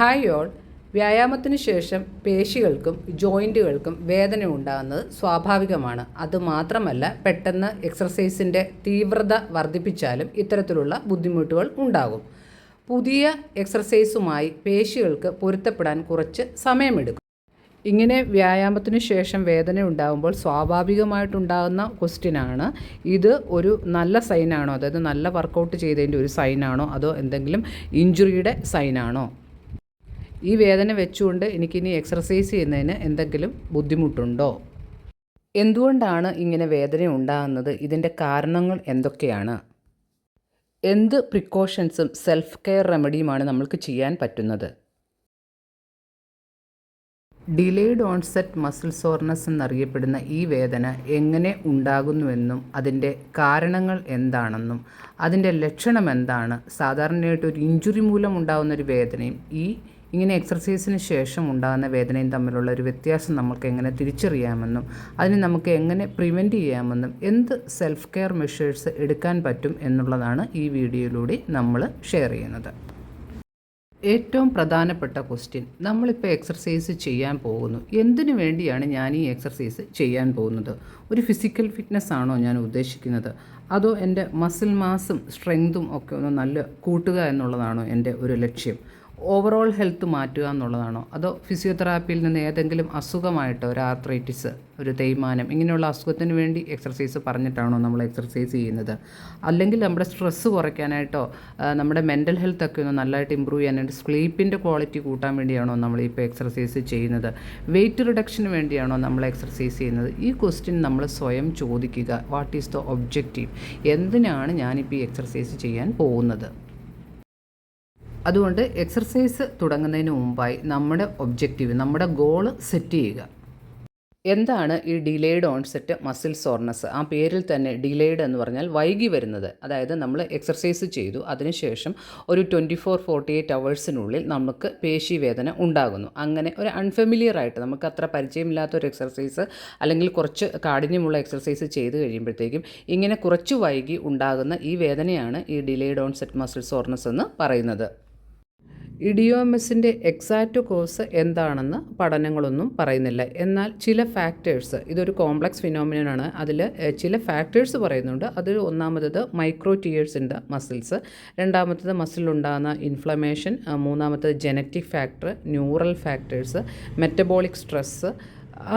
Hi all. വ്യായാമത്തിന് ശേഷം പേശികൾക്കും ജോയിൻറ്റുകൾക്കും വേദന ഉണ്ടാകുന്നത് സ്വാഭാവികമാണ്. അതുമാത്രമല്ല, പെട്ടെന്ന് എക്സർസൈസിൻ്റെ തീവ്രത വർദ്ധിപ്പിച്ചാലും ഇത്തരത്തിലുള്ള ബുദ്ധിമുട്ടുകൾ ഉണ്ടാകും. പുതിയ എക്സർസൈസുമായി പേശികൾക്ക് പൊരുത്തപ്പെടാൻ കുറച്ച് സമയമെടുക്കും. ഇങ്ങനെ വ്യായാമത്തിന് ശേഷം വേദന ഉണ്ടാകുമ്പോൾ സ്വാഭാവികമായിട്ടുണ്ടാകുന്ന ക്വസ്റ്റ്യനാണ്, ഇത് ഒരു നല്ല സൈനാണോ, അതായത് നല്ല വർക്കൗട്ട് ചെയ്തതിൻ്റെ ഒരു സൈനാണോ, അതോ എന്തെങ്കിലും ഇഞ്ചുറിയുടെ സൈനാണോ? ഈ വേദന വെച്ചുകൊണ്ട് എനിക്കിനി എക്സർസൈസ് ചെയ്യുന്നതിന് എന്തെങ്കിലും ബുദ്ധിമുട്ടുണ്ടോ? എന്തുകൊണ്ടാണ് ഇങ്ങനെ വേദന ഉണ്ടാകുന്നത്? ഇതിൻ്റെ കാരണങ്ങൾ എന്തൊക്കെയാണ്? എന്ത് പ്രിക്കോഷൻസും സെൽഫ് കെയർ റെമഡിയുമാണ് നമ്മൾക്ക് ചെയ്യാൻ പറ്റുന്നത്? ഡിലേഡ് ഓൺസെറ്റ് മസിൽ സോർനെസ് എന്നറിയപ്പെടുന്ന ഈ വേദന എങ്ങനെ ഉണ്ടാകുന്നുവെന്നും അതിൻ്റെ കാരണങ്ങൾ എന്താണെന്നും അതിൻ്റെ ലക്ഷണം എന്താണ്, സാധാരണയായിട്ട് ഒരു ഇഞ്ചുറി മൂലം ഉണ്ടാകുന്നൊരു വേദനയും ഇങ്ങനെ എക്സർസൈസിന് ശേഷം ഉണ്ടാകുന്ന വേദനയും തമ്മിലുള്ള ഒരു വ്യത്യാസം നമുക്ക് എങ്ങനെ തിരിച്ചറിയാമെന്നും അതിനെ നമുക്ക് എങ്ങനെ പ്രിവെൻറ്റ് ചെയ്യാമെന്നും എന്ത് സെൽഫ് കെയർ മെഷേഴ്സ് എടുക്കാൻ പറ്റും എന്നുള്ളതാണ് ഈ വീഡിയോയിലൂടെ നമ്മൾ ഷെയർ ചെയ്യുന്നത്. ഏറ്റവും പ്രധാനപ്പെട്ട ക്വസ്റ്റ്യൻ, നമ്മളിപ്പോൾ എക്സർസൈസ് ചെയ്യാൻ പോകുന്നു. എന്തിനു വേണ്ടിയാണ് ഞാൻ ഈ എക്സർസൈസ് ചെയ്യാൻ പോകുന്നത്? ഒരു ഫിസിക്കൽ ഫിറ്റ്നസ് ആണോ ഞാൻ ഉദ്ദേശിക്കുന്നത്? അതോ എൻ്റെ മസിൽ മാസും സ്ട്രെങ്തും ഒക്കെ ഒന്ന് നല്ല കൂട്ടുക എന്നുള്ളതാണോ എൻ്റെ ഒരു ലക്ഷ്യം? ഓവറോൾ ഹെൽത്ത് മാറ്റുക എന്നുള്ളതാണോ? അതോ ഫിസിയോതെറാപ്പിയിൽ നിന്ന് ഏതെങ്കിലും അസുഖമായിട്ടോ, ഒരു ആർത്രൈറ്റിസ്, ഒരു തേയ്മാനം, ഇങ്ങനെയുള്ള അസുഖത്തിന് വേണ്ടി എക്സർസൈസ് പറഞ്ഞിട്ടാണോ നമ്മൾ എക്സർസൈസ് ചെയ്യുന്നത്? അല്ലെങ്കിൽ നമ്മുടെ സ്ട്രെസ്സ് കുറയ്ക്കാനായിട്ടോ നമ്മുടെ മെൻ്റൽ ഹെൽത്തൊക്കെ ഒന്ന് നല്ലതായിട്ട് ഇമ്പ്രൂവ് ചെയ്യാനായിട്ട് സ്ലീപ്പിൻ്റെ ക്വാളിറ്റി കൂട്ടാൻ വേണ്ടിയാണോ നമ്മളിപ്പോൾ എക്സർസൈസ് ചെയ്യുന്നത്? വെയിറ്റ് റിഡക്ഷന് വേണ്ടിയാണോ നമ്മൾ എക്സർസൈസ് ചെയ്യുന്നത്? ഈ ക്വസ്റ്റ്യൻ നമ്മൾ സ്വയം ചോദിക്കുക. What is the objective? എന്തിനാണ് ഞാനിപ്പോൾ ഈ എക്സർസൈസ് ചെയ്യാൻ പോകുന്നത്? അതുകൊണ്ട് എക്സർസൈസ് തുടങ്ങുന്നതിന് മുമ്പായി നമ്മുടെ ഒബ്ജക്റ്റീവ്, നമ്മുടെ ഗോള് സെറ്റ് ചെയ്യുക. എന്താണ് ഈ ഡിലേഡ് ഓൺസെറ്റ് മസിൽ സോർനെസ്? ആ പേരിൽ തന്നെ ഡിലേഡ് എന്ന് പറഞ്ഞാൽ വൈകി വരുന്നത്. അതായത് നമ്മൾ എക്സർസൈസ് ചെയ്തു, അതിനുശേഷം ഒരു 24-48 അവേഴ്സിനുള്ളിൽ നമുക്ക് പേശി വേദന ഉണ്ടാകുന്നു. അങ്ങനെ ഒരു അൺഫെമിലിയർ ആയിട്ട്, നമുക്ക് അത്ര പരിചയമില്ലാത്തൊരു എക്സർസൈസ് അല്ലെങ്കിൽ കുറച്ച് കാഠിന്യമുള്ള എക്സർസൈസ് ചെയ്ത് കഴിയുമ്പോഴത്തേക്കും ഇങ്ങനെ കുറച്ച് വൈകി ഉണ്ടാകുന്ന ഈ വേദനയാണ് ഈ ഡിലേഡ് ഓൺസെറ്റ് മസിൽ സോർനെസ് എന്ന് പറയുന്നത്. ഇഡിയോമസിൻ്റെ എക്സാക്റ്റ് കോസ് എന്താണെന്ന് പഠനങ്ങളൊന്നും പറയുന്നില്ല. എന്നാൽ ചില ഫാക്ടേഴ്സ്, ഇതൊരു കോംപ്ലക്സ് ഫിനോമിനനാണ്, അതിൽ ചില ഫാക്ടേഴ്സ് പറയുന്നുണ്ട്. അതിൽ ഒന്നാമത്തത് micro tears in the muscles, രണ്ടാമത്തത് മസിലുണ്ടാകുന്ന ഇൻഫ്ലമേഷൻ, മൂന്നാമത്തത് genetic factor, neural factors, metabolic stress,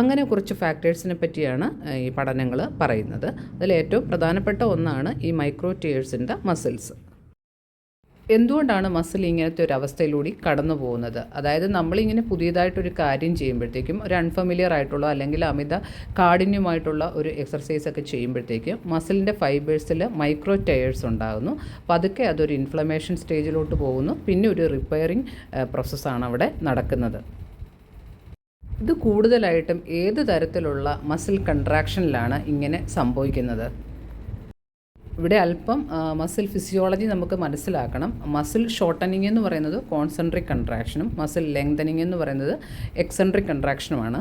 അങ്ങനെ കുറച്ച് ഫാക്ടേഴ്സിനെ പറ്റിയാണ് ഈ പഠനങ്ങൾ പറയുന്നത്. അതിൽ ഏറ്റവും പ്രധാനപ്പെട്ട ഒന്നാണ് ഈ micro tears in the muscles. എന്തുകൊണ്ടാണ് മസിൽ ഇങ്ങനത്തെ ഒരു അവസ്ഥയിലൂടെ കടന്നു പോകുന്നത്? അതായത് നമ്മളിങ്ങനെ പുതിയതായിട്ടൊരു കാര്യം ചെയ്യുമ്പോഴത്തേക്കും, ഒരു അൺഫെമിലിയർ ആയിട്ടുള്ള അല്ലെങ്കിൽ അമിത കാഠിന്യമായിട്ടുള്ള ഒരു എക്സർസൈസ് ഒക്കെ ചെയ്യുമ്പോഴത്തേക്കും മസിലിൻ്റെ ഫൈബേഴ്സിൽ മൈക്രോ ടയേഴ്സ് ഉണ്ടാകുന്നു. പതുക്കെ അതൊരു ഇൻഫ്ലമേഷൻ സ്റ്റേജിലോട്ട് പോകുന്നു. പിന്നെ ഒരു റിപ്പയറിങ് പ്രോസസ്സാണ് അവിടെ നടക്കുന്നത്. ഇത് കൂടുതലായിട്ടും ഏത് തരത്തിലുള്ള മസിൽ കൺട്രാക്ഷനിലാണ് ഇങ്ങനെ സംഭവിക്കുന്നത്? ഇവിടെ അല്പം മസിൽ ഫിസിയോളജി നമുക്ക് മനസ്സിലാക്കണം. മസിൽ ഷോർട്ടനിങ് എന്ന് പറയുന്നത് കോൺസെൻട്രിക് കൺട്രാക്ഷനും മസിൽ ലെങ്തനിങ് എന്ന് പറയുന്നത് എക്സെൻട്രിക് കൺട്രാക്ഷനുമാണ്.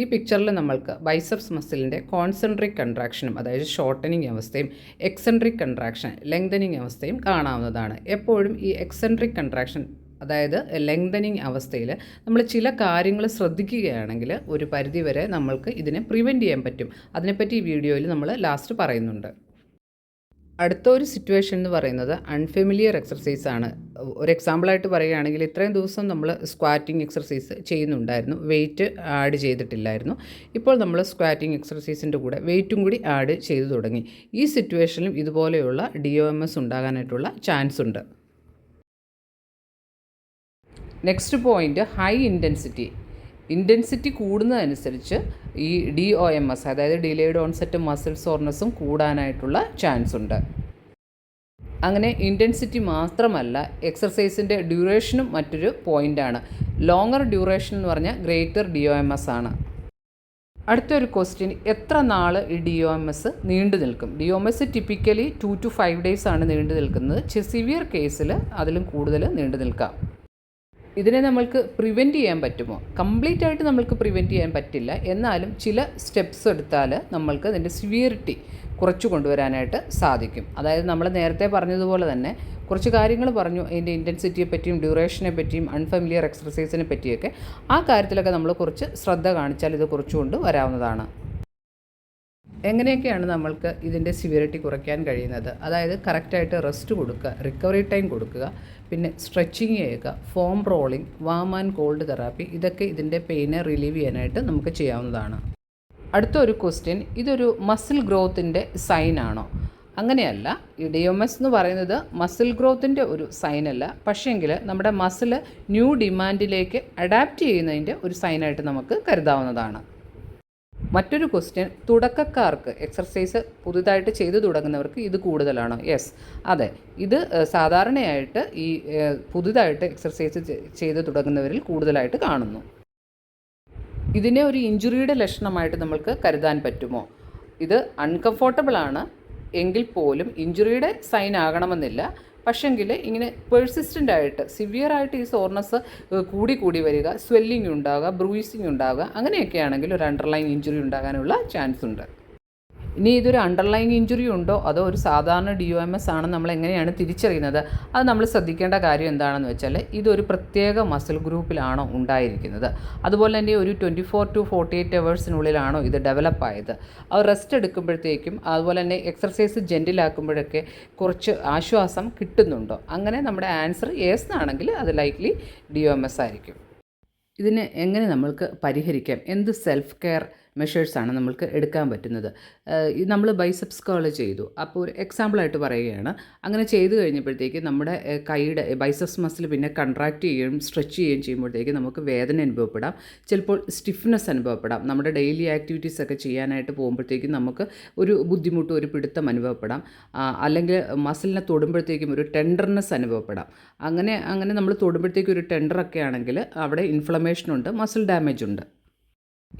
ഈ പിക്ചറിൽ നമ്മൾക്ക് ബൈസെപ്സ് മസിലിൻ്റെ കോൺസെൻട്രിക് കൺട്രാക്ഷനും, അതായത് ഷോർട്ടനിങ് അവസ്ഥയും, എക്സെൻട്രിക് കൺട്രാക്ഷൻ ലെങ്തനിങ് അവസ്ഥയും കാണാവുന്നതാണ്. എപ്പോഴും ഈ എക്സെൻട്രിക് കൺട്രാക്ഷൻ, അതായത് ലെങ്തനിങ് അവസ്ഥയിൽ നമ്മൾ ചില കാര്യങ്ങൾ ശ്രദ്ധിക്കുകയാണെങ്കിൽ ഒരു പരിധിവരെ നമ്മൾക്ക് ഇതിനെ പ്രിവെൻറ്റ് ചെയ്യാൻ പറ്റും. അതിനെപ്പറ്റി ഈ വീഡിയോയിൽ നമ്മൾ ലാസ്റ്റ് പറയുന്നുണ്ട്. അടുത്ത ഒരു സിറ്റുവേഷൻ എന്ന് പറയുന്നത് അൺഫെമിലിയർ എക്സർസൈസ് ആണ്. ഒരു എക്സാമ്പിളായിട്ട് പറയുകയാണെങ്കിൽ, ഇത്രയും ദിവസം നമ്മൾ സ്ക്വാറ്റിംഗ് എക്സർസൈസ് ചെയ്യുന്നുണ്ടായിരുന്നു, വെയിറ്റ് ആഡ് ചെയ്തിട്ടില്ലായിരുന്നു. ഇപ്പോൾ നമ്മൾ സ്ക്വാറ്റിംഗ് എക്സർസൈസിൻ്റെ കൂടെ വെയിറ്റും കൂടി ആഡ് ചെയ്തു തുടങ്ങി. ഈ സിറ്റുവേഷനിലും ഇതുപോലെയുള്ള DOMS ഉണ്ടാകാനായിട്ടുള്ള ചാൻസ് ഉണ്ട്. നെക്സ്റ്റ് പോയിൻറ്റ്, ഹൈ ഇൻറ്റൻസിറ്റി കൂടുന്നതനുസരിച്ച് ഈ DOMS, അതായത് ഡിലേഡ് ഓൺസെറ്റ് മസിൽ സോർനെസ്സും കൂടാനായിട്ടുള്ള ചാൻസ് ഉണ്ട്. അങ്ങനെ ഇൻറ്റൻസിറ്റി മാത്രമല്ല, എക്സർസൈസിൻ്റെ ഡ്യൂറേഷനും മറ്റൊരു പോയിൻ്റാണ്. ലോങ്ങർ ഡ്യൂറേഷൻ എന്ന് പറഞ്ഞാൽ ഗ്രേറ്റർ DOMS ആണ്. അടുത്തൊരു ക്വസ്റ്റ്യൻ, എത്ര നാൾ ഈ DOMS നീണ്ടു നിൽക്കും? DOMS ടിപ്പിക്കലി 2 to 5 days ആണ് നീണ്ടു നിൽക്കുന്നത്. സിവിയർ കേസിൽ അതിലും കൂടുതൽ നീണ്ടു നിൽക്കാം. ഇതിനെ നമ്മൾക്ക് പ്രിവെൻറ്റ് ചെയ്യാൻ പറ്റുമോ? കംപ്ലീറ്റ് ആയിട്ട് നമ്മൾക്ക് പ്രിവെൻറ്റ് ചെയ്യാൻ പറ്റില്ല. എന്നാലും ചില സ്റ്റെപ്സ് എടുത്താൽ നമ്മൾക്ക് അതിൻ്റെ സിവിയറിറ്റി കുറച്ചു കൊണ്ടുവരാനായിട്ട് സാധിക്കും. അതായത് നമ്മൾ നേരത്തെ പറഞ്ഞതുപോലെ തന്നെ കുറച്ച് കാര്യങ്ങൾ പറഞ്ഞു, അതിൻ്റെ ഇൻറ്റൻസിറ്റിയെ പറ്റിയും ഡ്യൂറേഷനെ പറ്റിയും അൺഫെമിലിയർ എക്സർസൈസിനെ പറ്റിയൊക്കെ. ആ കാര്യത്തിലൊക്കെ നമ്മൾ കുറച്ച് ശ്രദ്ധ കാണിച്ചാൽ ഇത് കുറച്ചുകൊണ്ട് വരാവുന്നതാണ്. എങ്ങനെയൊക്കെയാണ് നമ്മൾക്ക് ഇതിൻ്റെ സിവിയറിറ്റി കുറയ്ക്കാൻ കഴിയുന്നത്? അതായത് കറക്റ്റായിട്ട് റെസ്റ്റ് കൊടുക്കുക, റിക്കവറി ടൈം കൊടുക്കുക, പിന്നെ സ്ട്രെച്ചിങ് ചെയ്യുക, form rolling, warm and cold therapy, ഇതൊക്കെ ഇതിൻ്റെ പെയിനെ റിലീവ് ചെയ്യാനായിട്ട് നമുക്ക് ചെയ്യാവുന്നതാണ്. അടുത്തൊരു ക്വസ്റ്റ്യൻ, ഇതൊരു മസിൽ ഗ്രോത്തിൻ്റെ സൈനാണോ? അങ്ങനെയല്ല. ഈ DMS എന്ന് പറയുന്നത് മസിൽ ഗ്രോത്തിൻ്റെ ഒരു സൈനല്ല, പക്ഷേങ്കിൽ നമ്മുടെ മസിൽ ന്യൂ ഡിമാൻഡിലേക്ക് അഡാപ്റ്റ് ചെയ്യുന്നതിൻ്റെ ഒരു സൈനായിട്ട് നമുക്ക് കരുതാവുന്നതാണ്. മറ്റൊരു ക്വസ്റ്റ്യൻ, തുടക്കക്കാർക്ക് എക്സർസൈസ് പുതുതായിട്ട് ചെയ്തു തുടങ്ങുന്നവർക്ക് ഇത് കൂടുതലാണോ? യെസ്, അതെ. ഇത് സാധാരണയായിട്ട് ഈ പുതുതായിട്ട് എക്സർസൈസ് ചെയ്തു തുടങ്ങുന്നവരിൽ കൂടുതലായിട്ട് കാണുന്നു. ഇതിനെ ഒരു ഇഞ്ചുറിയുടെ ലക്ഷണമായിട്ട് നമ്മൾക്ക് കരുതാൻ പറ്റുമോ? ഇത് അൺകംഫോർട്ടബിളാണ് എങ്കിൽ പോലും ഇഞ്ചുറിയുടെ സൈൻ ആകണമെന്നില്ല. പക്ഷെങ്കിൽ ഇങ്ങനെ പെർസിസ്റ്റൻ്റ് ആയിട്ട് സിവിയറായിട്ട് ഈ സോർനെസ് കൂടി വരിക, സ്വെല്ലിംഗ് ഉണ്ടാകുക, ബ്രൂയിസിങ് ഉണ്ടാകുക, അങ്ങനെയൊക്കെ ആണെങ്കിൽ ഒരു അണ്ടർലൈൻ ഇഞ്ചുറി ഉണ്ടാകാനുള്ള ചാൻസ് ഉണ്ട്. ഇനി ഇതൊരു അണ്ടർലൈൻ ഇഞ്ചുറി ഉണ്ടോ അതോ ഒരു സാധാരണ DOMS ആണെന്ന് നമ്മൾ എങ്ങനെയാണ് തിരിച്ചറിയുന്നത്? അത് നമ്മൾ ശ്രദ്ധിക്കേണ്ട കാര്യം എന്താണെന്ന് വെച്ചാൽ ഇതൊരു പ്രത്യേക മസിൽ ഗ്രൂപ്പിലാണോ ഉണ്ടായിരിക്കുന്നത്, അതുപോലെ തന്നെ ഒരു 24 to 48 അവേഴ്സിനുള്ളിലാണോ ഇത് ഡെവലപ്പ് ആയത്, അത് റെസ്റ്റ് എടുക്കുമ്പോഴത്തേക്കും അതുപോലെ തന്നെ എക്സർസൈസ് ജെൻറ്റിലാക്കുമ്പോഴൊക്കെ കുറച്ച് ആശ്വാസം കിട്ടുന്നുണ്ടോ? അങ്ങനെ നമ്മുടെ ആൻസർ യെസ് എന്നാണെങ്കിൽ അത് ലൈക്ലി DOMS ആയിരിക്കും. ഇതിനെ എങ്ങനെ നമ്മൾക്ക് പരിഹരിക്കാം? എന്ത് സെൽഫ് കെയർ മെഷേഴ്സാണ് നമ്മൾക്ക് എടുക്കാൻ പറ്റുന്നത്? നമ്മൾ ബൈസെപ്സ് കേൾ ചെയ്തു, അപ്പോൾ ഒരു എക്സാമ്പിളായിട്ട് പറയുകയാണ്. അങ്ങനെ ചെയ്തു കഴിഞ്ഞപ്പോഴത്തേക്ക് നമ്മുടെ കൈയുടെ ബൈസെപ്സ് മസിൽ പിന്നെ കൺട്രാക്റ്റ് ചെയ്യുകയും സ്ട്രെച്ച് ചെയ്യുകയും ചെയ്യുമ്പോഴത്തേക്ക് നമുക്ക് വേദന അനുഭവപ്പെടാം, ചിലപ്പോൾ സ്റ്റിഫ്നെസ് അനുഭവപ്പെടാം. നമ്മുടെ ഡെയിലി ആക്ടിവിറ്റീസൊക്കെ ചെയ്യാനായിട്ട് പോകുമ്പോഴത്തേക്കും നമുക്ക് ഒരു ബുദ്ധിമുട്ട്, ഒരു പിടുത്തം അനുഭവപ്പെടാം, അല്ലെങ്കിൽ മസിലിനെ തൊടുമ്പോഴത്തേക്കും ഒരു ടെൻഡർനെസ് അനുഭവപ്പെടാം. അങ്ങനെ നമ്മൾ തൊടുമ്പോഴത്തേക്കും ഒരു ടെൻഡറൊക്കെ ആണെങ്കിൽ അവിടെ ഇൻഫ്ലമേഷനുണ്ട്, മസിൽ ഡാമേജ് ഉണ്ട്.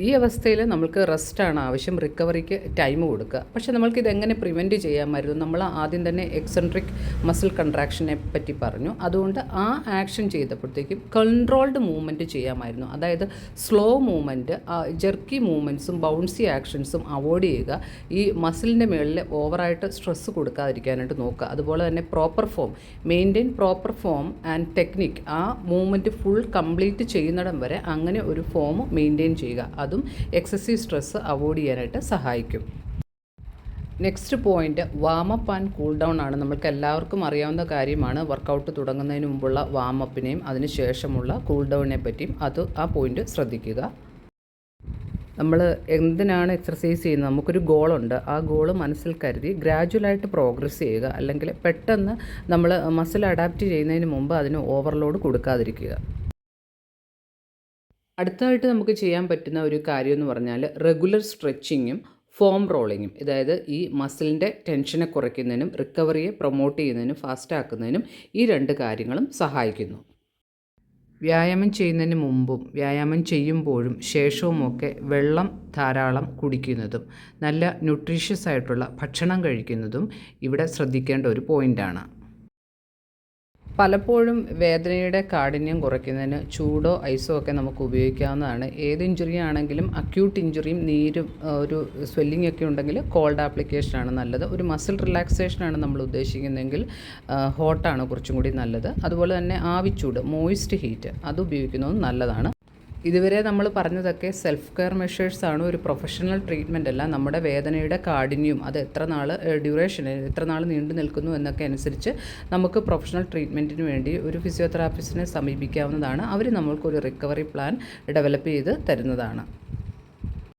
ഈ അവസ്ഥയിൽ നമുക്ക് റെസ്റ്റാണ് ആവശ്യം, റിക്കവറിക്ക് ടൈം കൊടുക്കുക. പക്ഷേ നമ്മൾക്കിത് എങ്ങനെ പ്രിവെൻറ്റ് ചെയ്യാമായിരുന്നു? നമ്മൾ ആദ്യം തന്നെ എക്സെൻട്രിക് മസിൽ കൺട്രാക്ഷനെ പറ്റി പറഞ്ഞു. അതുകൊണ്ട് ആ ആക്ഷൻ ചെയ്തപ്പോഴത്തേക്കും കൺട്രോൾഡ് മൂവ്മെൻറ്റ് ചെയ്യാമായിരുന്നു. അതായത് സ്ലോ മൂവ്മെൻറ്റ്, ജെർക്കി മൂവ്മെൻറ്റ്സും ബൗൺസി ആക്ഷൻസും അവോയ്ഡ് ചെയ്യുക. ഈ മസിലിൻ്റെ മുകളിൽ ഓവറായിട്ട് സ്ട്രെസ്സ് കൊടുക്കാതിരിക്കാനായിട്ട് നോക്കുക. അതുപോലെ തന്നെ proper form maintain, proper form and technique, ആ മൂവ്മെൻറ്റ് ഫുൾ കംപ്ലീറ്റ് ചെയ്യുന്നിടം വരെ അങ്ങനെ ഒരു ഫോം മെയിൻറ്റെയിൻ ചെയ്യുക. അതും എക്സസീവ് സ്ട്രെസ്സ് അവോയ്ഡ് ചെയ്യാനായിട്ട് സഹായിക്കും. Next point warm up and cool down ആണ്. നമ്മൾക്ക് എല്ലാവർക്കും അറിയാവുന്ന കാര്യമാണ്. വർക്കൗട്ട് തുടങ്ങുന്നതിന് മുമ്പുള്ള വാമപ്പിനെയും അതിന് ശേഷമുള്ള കൂൾ ഡൗണിനെ പറ്റിയും ആ പോയിൻറ്റ് ശ്രദ്ധിക്കുക. നമ്മൾ എന്തിനാണ് എക്സർസൈസ് ചെയ്യുന്നത്? നമുക്കൊരു ഗോളുണ്ട്. ആ ഗോള് മനസ്സിൽ കരുതി ഗ്രാജുവലായിട്ട് പ്രോഗ്രസ് ചെയ്യുക. അല്ലെങ്കിൽ പെട്ടെന്ന് നമ്മൾ മസിൽ അഡാപ്റ്റ് ചെയ്യുന്നതിന് മുമ്പ് അതിന് ഓവർലോഡ് കൊടുക്കാതിരിക്കുക. അടുത്തതായിട്ട് നമുക്ക് ചെയ്യാൻ പറ്റുന്ന ഒരു കാര്യം എന്ന് പറഞ്ഞാൽ റെഗുലർ സ്ട്രെച്ചിങ്ങും ഫോം റോളിങ്ങും. അതായത് ഈ മസിലിൻ്റെ ടെൻഷനെ കുറയ്ക്കുന്നതിനും റിക്കവറിയെ പ്രൊമോട്ട് ചെയ്യുന്നതിനും ഫാസ്റ്റ് ആക്കുന്നതിനും ഈ രണ്ട് കാര്യങ്ങളും സഹായിക്കുന്നു. വ്യായാമം ചെയ്യുന്നതിന് മുമ്പും വ്യായാമം ചെയ്യുമ്പോഴും ശേഷവുമൊക്കെ വെള്ളം ധാരാളം കുടിക്കുന്നതും നല്ല ന്യൂട്രീഷ്യസ് ആയിട്ടുള്ള ഭക്ഷണം കഴിക്കുന്നതും ഇവിടെ ശ്രദ്ധിക്കേണ്ട ഒരു പോയിൻ്റാണ്. പലപ്പോഴും വേദനയുടെ കാഠിന്യം കുറയ്ക്കുന്നതിന് ചൂടോ ഐസോ ഒക്കെ നമുക്ക് ഉപയോഗിക്കാവുന്നതാണ്. ഏത് ഇഞ്ചുറി ആണെങ്കിലും അക്യൂട്ട് ഇഞ്ചുറിയും നീരും ഒരു സ്വെല്ലിംഗ് ഒക്കെ ഉണ്ടെങ്കിൽ കോൾഡ് ആപ്ലിക്കേഷനാണ് നല്ലത്. ഒരു മസിൽ റിലാക്സേഷനാണ് നമ്മൾ ഉദ്ദേശിക്കുന്നതെങ്കിൽ ഹോട്ടാണ് കുറച്ചും കൂടി നല്ലത്. അതുപോലെ തന്നെ ആവിച്ചൂട്, മോയിസ്റ്റ് ഹീറ്റ്, അത് ഉപയോഗിക്കുന്നതും നല്ലതാണ്. ഇതുവരെ നമ്മൾ പറഞ്ഞതൊക്കെ സെൽഫ് കെയർ മെഷേഴ്സാണ്, ഒരു പ്രൊഫഷണൽ ട്രീറ്റ്മെൻ്റ് അല്ല. നമ്മുടെ വേദനയുടെ കാഠിന്യം അത് എത്ര നാൾ നീണ്ടു നിൽക്കുന്നു എന്നൊക്കെ അനുസരിച്ച് നമുക്ക് പ്രൊഫഷണൽ ട്രീറ്റ്മെൻറ്റിന് വേണ്ടി ഒരു ഫിസിയോതെറാപ്പിസ്റ്റിനെ സമീപിക്കാവുന്നതാണ്. അവർ നമ്മൾക്കൊരു റിക്കവറി പ്ലാൻ ഡെവലപ്പ് ചെയ്ത് തരുന്നതാണ്.